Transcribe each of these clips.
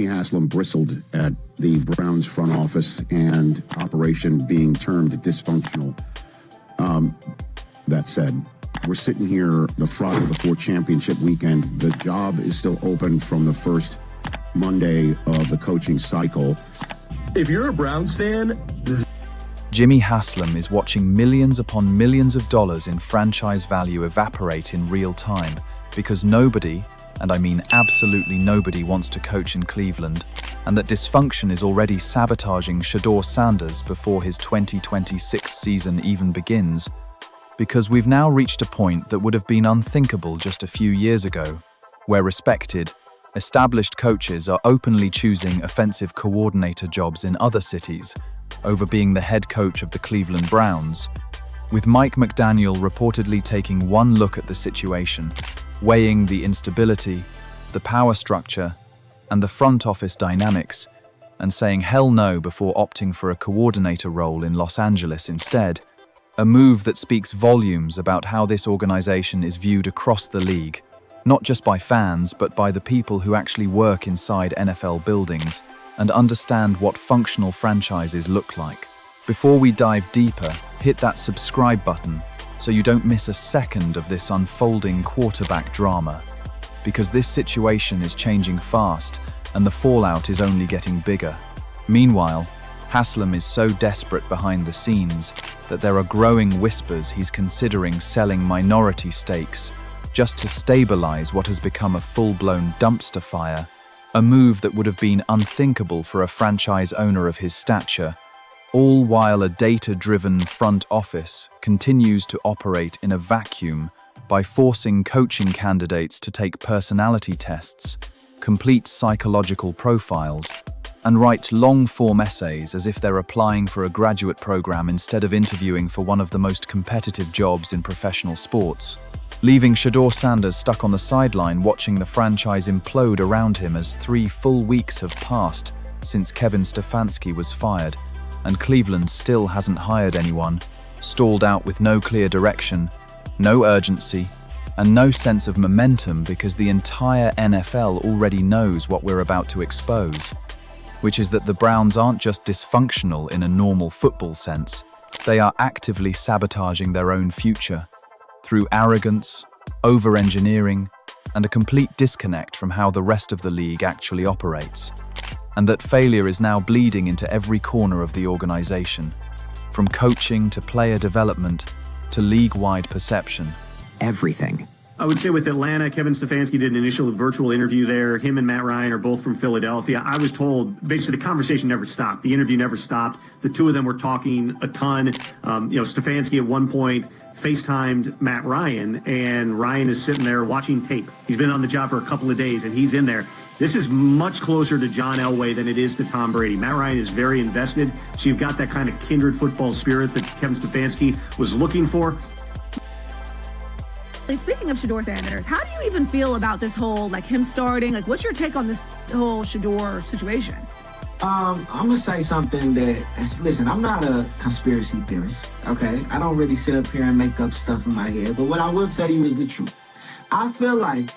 Haslam bristled at the Browns front office and operation being termed dysfunctional. That said, we're sitting here the Friday before championship weekend. The job is still open from the first Monday of the coaching cycle. If you're a Browns fan, Jimmy Haslam is watching millions upon millions of dollars in franchise value evaporate in real time because nobody, and I mean absolutely nobody, wants to coach in Cleveland, and that dysfunction is already sabotaging Shador Sanders before his 2026 season even begins, because we've now reached a point that would have been unthinkable just a few years ago, where respected, established coaches are openly choosing offensive coordinator jobs in other cities over being the head coach of the Cleveland Browns, with Mike McDaniel reportedly taking one look at the situation, weighing the instability, the power structure, and the front office dynamics, and saying hell no before opting for a coordinator role in Los Angeles instead, a move that speaks volumes about how this organization is viewed across the league, not just by fans but by the people who actually work inside NFL buildings and understand what functional franchises look like. Before we dive deeper, hit that subscribe button so you don't miss a second of this unfolding quarterback drama, because this situation is changing fast and the fallout is only getting bigger. Meanwhile, Haslam is so desperate behind the scenes that there are growing whispers he's considering selling minority stakes just to stabilize what has become a full-blown dumpster fire, a move that would have been unthinkable for a franchise owner of his stature, all while a data-driven front office continues to operate in a vacuum by forcing coaching candidates to take personality tests, complete psychological profiles, and write long-form essays as if they're applying for a graduate program instead of interviewing for one of the most competitive jobs in professional sports, leaving Shador Sanders stuck on the sideline watching the franchise implode around him as 3 full weeks have passed since Kevin Stefanski was fired, and Cleveland still hasn't hired anyone, stalled out with no clear direction, no urgency, and no sense of momentum because the entire NFL already knows what we're about to expose, which is that the Browns aren't just dysfunctional in a normal football sense, they are actively sabotaging their own future through arrogance, over-engineering, and a complete disconnect from how the rest of the league actually operates. And that failure is now bleeding into every corner of the organization, from coaching to player development to league-wide perception. Everything. I would say with Atlanta, Kevin Stefanski did an initial virtual interview there. Him and Matt Ryan are both from Philadelphia. I was told basically the conversation never stopped. The interview never stopped. The two of them were talking a ton. Stefanski at one point FaceTimed Matt Ryan, and Ryan is sitting there watching tape. He's been on the job for a couple of days, and he's in there. This is much closer to John Elway than it is to Tom Brady. Matt Ryan is very invested, so you've got that kind of kindred football spirit that Kevin Stefanski was looking for. Speaking of Shador Sanders, how do you even feel about this whole, him starting? What's your take on this whole Shador situation? I'm going to say something that, listen, I'm not a conspiracy theorist, okay? I don't really sit up here and make up stuff in my head, but what I will tell you is the truth. I feel like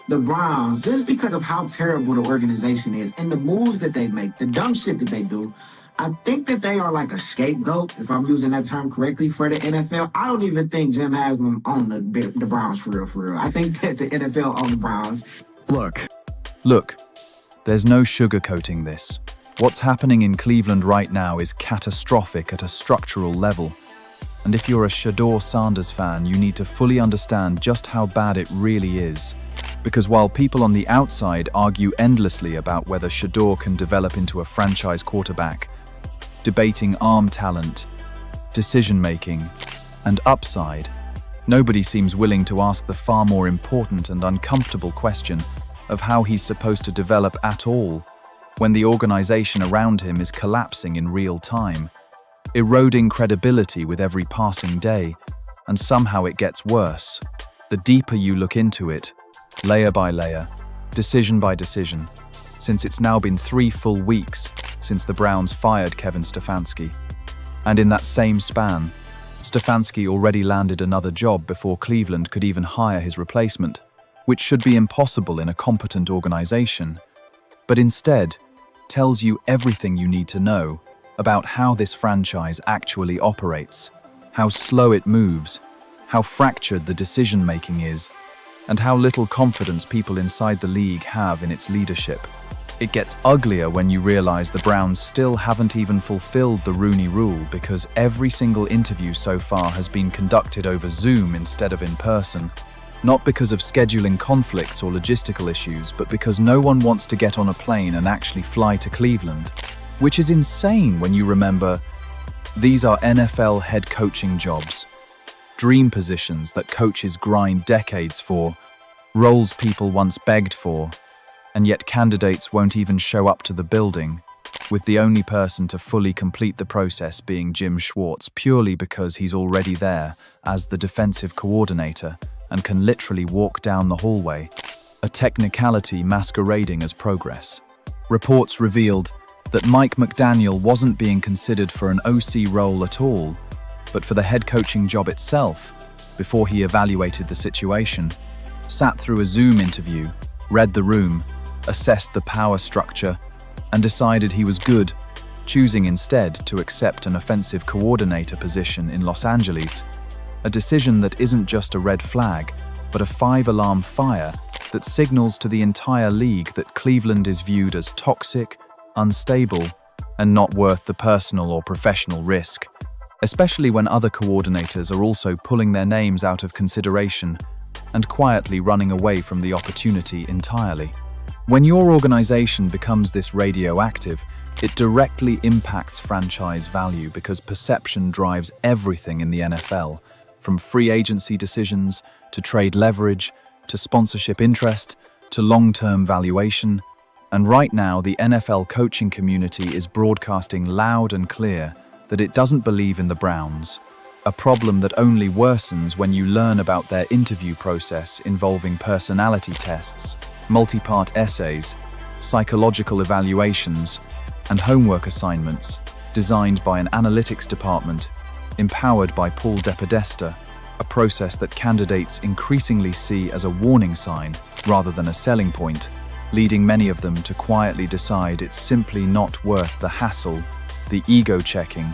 the Browns, just because of how terrible the organization is and the moves that they make, the dumb shit that they do, I think that they are like a scapegoat, if I'm using that term correctly, for the NFL. I don't even think Jim Haslam owned the Browns for real. I think that the NFL owned the Browns. Look, there's no sugarcoating this. What's happening in Cleveland right now is catastrophic at a structural level. And if you're a Shador Sanders fan, you need to fully understand just how bad it really is. Because while people on the outside argue endlessly about whether Shador can develop into a franchise quarterback, debating arm talent, decision-making, and upside, nobody seems willing to ask the far more important and uncomfortable question of how he's supposed to develop at all when the organization around him is collapsing in real time, eroding credibility with every passing day, and somehow it gets worse. The deeper you look into it, layer by layer, decision by decision, since it's now been 3 full weeks since the Browns fired Kevin Stefanski. And in that same span, Stefanski already landed another job before Cleveland could even hire his replacement, which should be impossible in a competent organization. but instead tells you everything you need to know about how this franchise actually operates, how slow it moves, how fractured the decision-making is, and how little confidence people inside the league have in its leadership. It gets uglier when you realize the Browns still haven't even fulfilled the Rooney Rule because every single interview so far has been conducted over Zoom instead of in person, not because of scheduling conflicts or logistical issues, but because no one wants to get on a plane and actually fly to Cleveland, which is insane when you remember these are NFL head coaching jobs, dream positions that coaches grind decades for, roles people once begged for, and yet candidates won't even show up to the building, with the only person to fully complete the process being Jim Schwartz purely because he's already there as the defensive coordinator and can literally walk down the hallway, a technicality masquerading as progress. Reports revealed that Mike McDaniel wasn't being considered for an OC role at all, but for the head coaching job itself, before he evaluated the situation, sat through a Zoom interview, read the room, assessed the power structure, and decided he was good, choosing instead to accept an offensive coordinator position in Los Angeles, a decision that isn't just a red flag, but a 5-alarm fire that signals to the entire league that Cleveland is viewed as toxic, unstable, and not worth the personal or professional risk, especially when other coordinators are also pulling their names out of consideration and quietly running away from the opportunity entirely. When your organization becomes this radioactive, it directly impacts franchise value because perception drives everything in the NFL, from free agency decisions to trade leverage, to sponsorship interest, to long-term valuation. And right now, the NFL coaching community is broadcasting loud and clear that it doesn't believe in the Browns, a problem that only worsens when you learn about their interview process involving personality tests, multi-part essays, psychological evaluations, and homework assignments designed by an analytics department empowered by Paul DePodesta, a process that candidates increasingly see as a warning sign rather than a selling point, leading many of them to quietly decide it's simply not worth the hassle, the ego-checking,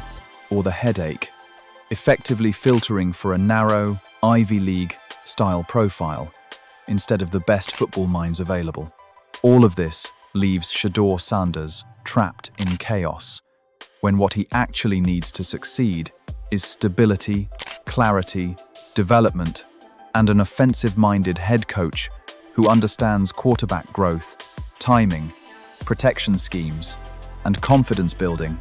or the headache, effectively filtering for a narrow, Ivy League-style profile instead of the best football minds available. All of this leaves Shador Sanders trapped in chaos, when what he actually needs to succeed is stability, clarity, development, and an offensive-minded head coach who understands quarterback growth, timing, protection schemes, and confidence building,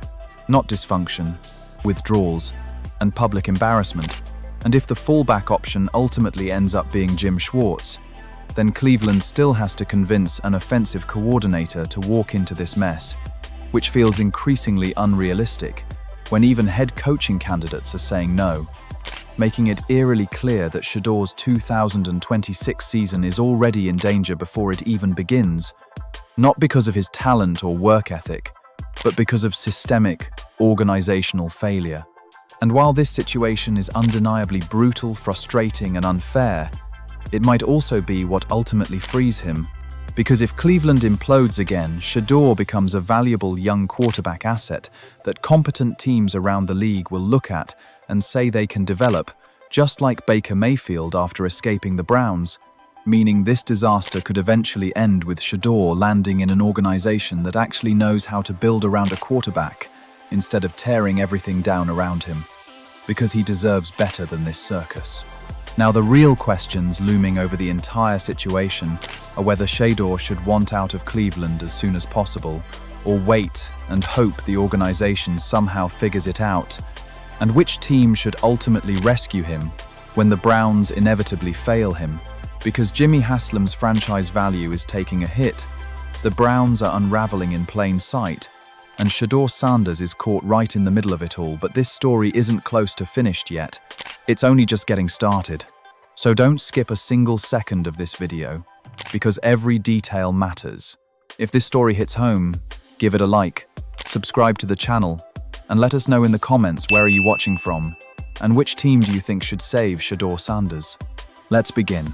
not dysfunction, withdrawals, and public embarrassment. And if the fallback option ultimately ends up being Jim Schwartz, then Cleveland still has to convince an offensive coordinator to walk into this mess, which feels increasingly unrealistic when even head coaching candidates are saying no, making it eerily clear that Shador's 2026 season is already in danger before it even begins, not because of his talent or work ethic, but because of systemic, organizational failure. And while this situation is undeniably brutal, frustrating, and unfair, it might also be what ultimately frees him, because if Cleveland implodes again, Shador becomes a valuable young quarterback asset that competent teams around the league will look at and say they can develop, just like Baker Mayfield after escaping the Browns, meaning this disaster could eventually end with Shador landing in an organization that actually knows how to build around a quarterback instead of tearing everything down around him, because he deserves better than this circus. Now, the real questions looming over the entire situation are whether Shador should want out of Cleveland as soon as possible, or wait and hope the organization somehow figures it out, and which team should ultimately rescue him when the Browns inevitably fail him. Because Jimmy Haslam's franchise value is taking a hit, the Browns are unraveling in plain sight, and Shador Sanders is caught right in the middle of it all. But this story isn't close to finished yet. It's only just getting started. So don't skip a single second of this video, because every detail matters. If this story hits home, give it a like, subscribe to the channel, and let us know in the comments where are you watching from, and which team do you think should save Shador Sanders. Let's begin.